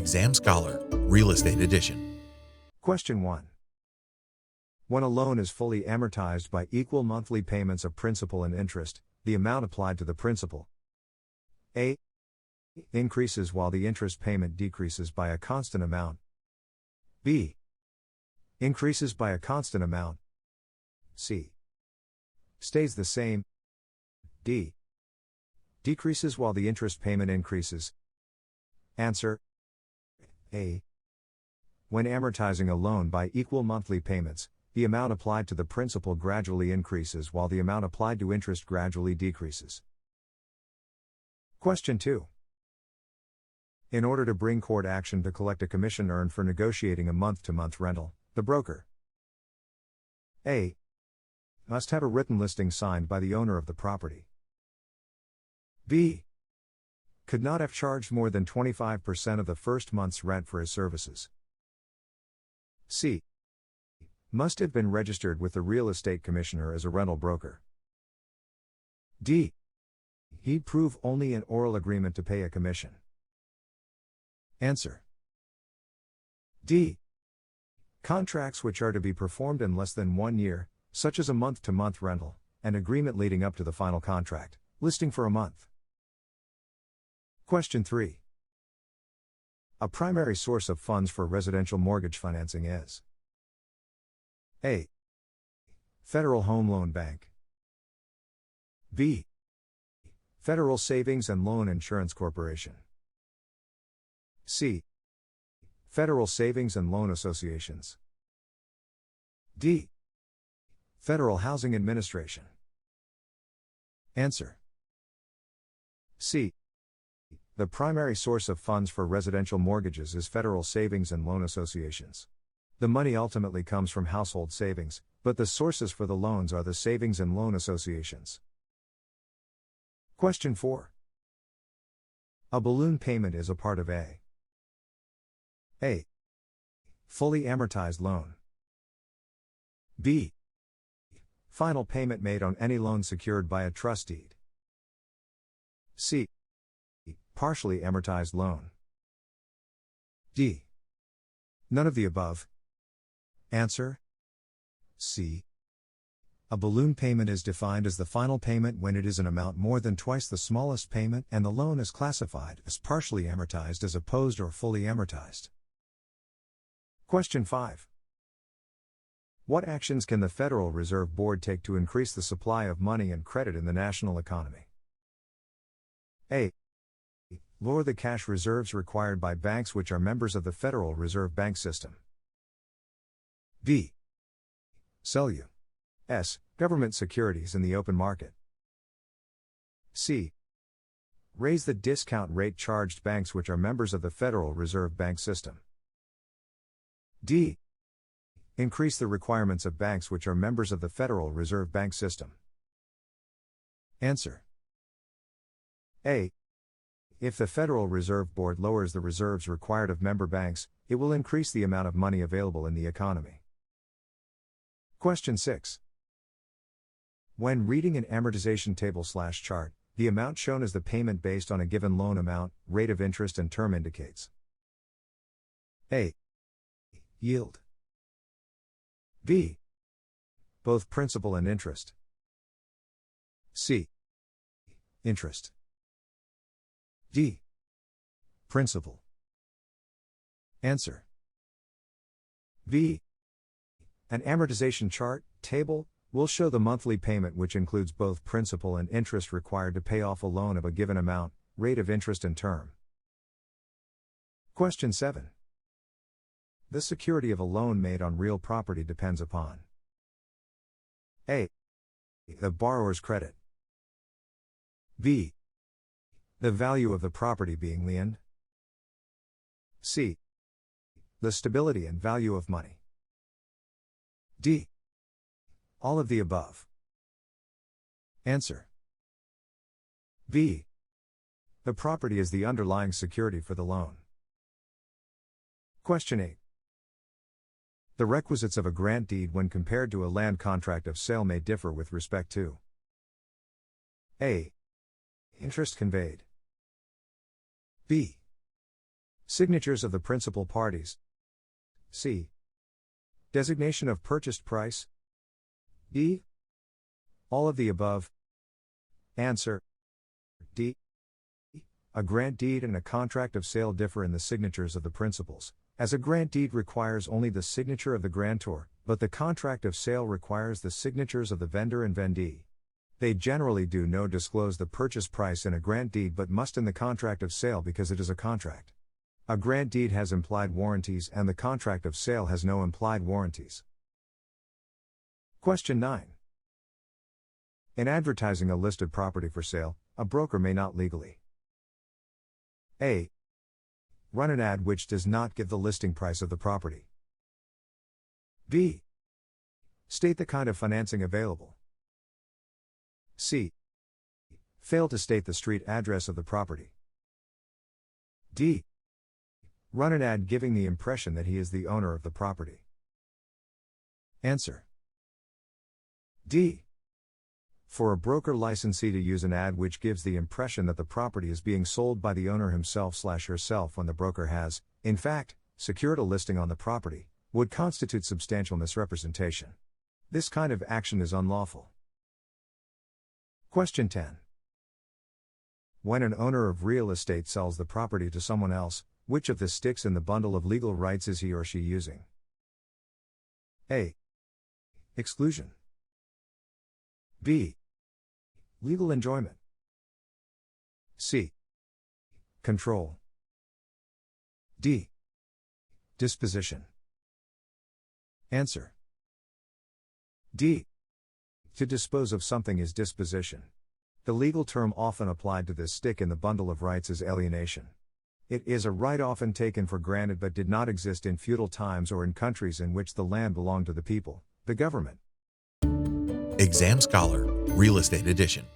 Exam Scholar, Real Estate Edition. Question 1. When a loan is fully amortized by equal monthly payments of principal and interest, the amount applied to the principal A. increases while the interest payment decreases by a constant amount. B. increases by a constant amount. C. stays the same. D. decreases while the interest payment increases. Answer A. When amortizing a loan by equal monthly payments, the amount applied to the principal gradually increases while the amount applied to interest gradually decreases. Question 2. In order to bring court action to collect a commission earned for negotiating a month-to-month rental, the broker A. must have a written listing signed by the owner of the property. B. could not have charged more than 25% of the first month's rent for his services. C. must have been registered with the real estate commissioner as a rental broker. D. he'd prove only an oral agreement to pay a commission. Answer D. Contracts which are to be performed in less than 1 year, such as a month-to-month rental, and agreement leading up to the final contract, listing for a month. Question 3. A primary source of funds for residential mortgage financing is A. Federal Home Loan Bank. B. Federal Savings and Loan Insurance Corporation. C. Federal Savings and Loan Associations. D. Federal Housing Administration. Answer C. The primary source of funds for residential mortgages is federal savings and loan associations. The money ultimately comes from household savings, but the sources for the loans are the savings and loan associations. Question 4. A balloon payment is a part of A. Fully amortized loan. B. Final payment made on any loan secured by a trust deed. C. Partially amortized loan. D. None of the above. Answer C. A balloon payment is defined as the final payment when it is an amount more than twice the smallest payment and the loan is classified as partially amortized as opposed or fully amortized. Question 5. What actions can the Federal Reserve Board take to increase the supply of money and credit in the national economy? A. Lower the cash reserves required by banks which are members of the Federal Reserve Bank system. B. Sell U.S. government securities in the open market. C. Raise the discount rate charged banks which are members of the Federal Reserve Bank system. D. Increase the requirements of banks which are members of the Federal Reserve Bank system. Answer A. If the Federal Reserve Board lowers the reserves required of member banks, it will increase the amount of money available in the economy. Question 6. When reading an amortization table/chart, the amount shown as the payment based on a given loan amount, rate of interest and term indicates A. Yield. B. Both principal and interest. C. Interest. D. Principal. Answer B. An amortization chart, table, will show the monthly payment which includes both principal and interest required to pay off a loan of a given amount, rate of interest and term. Question 7. The security of a loan made on real property depends upon A. The borrower's credit. B. The value of the property being liened. C. The stability and value of money. D. All of the above. Answer B. The property is the underlying security for the loan. Question 8. The requisites of a grant deed when compared to a land contract of sale may differ with respect to A. Interest conveyed. B. Signatures of the principal parties. C. Designation of purchased price. D. All of the above. Answer. D. A grant deed and a contract of sale differ in the signatures of the principals, as a grant deed requires only the signature of the grantor, but the contract of sale requires the signatures of the vendor and vendee. They generally do no disclose the purchase price in a grant deed but must in the contract of sale because it is a contract. A grant deed has implied warranties and the contract of sale has no implied warranties. Question 9. In advertising a listed property for sale, a broker may not legally A. Run an ad which does not give the listing price of the property. B. State the kind of financing available. C. Fail to state the street address of the property. D. Run an ad giving the impression that he is the owner of the property. Answer. D. For a broker licensee to use an ad which gives the impression that the property is being sold by the owner himself/herself when the broker has, in fact, secured a listing on the property, would constitute substantial misrepresentation. This kind of action is unlawful. Question 10. When an owner of real estate sells the property to someone else, which of the sticks in the bundle of legal rights is he or she using? A. Exclusion. B. Legal enjoyment. C. Control. D. Disposition. Answer. D. To dispose of something is disposition. The legal term often applied to this stick in the bundle of rights is alienation. It is a right often taken for granted but did not exist in feudal times or in countries in which the land belonged to the people, the government. Exam Scholar, Real Estate Edition.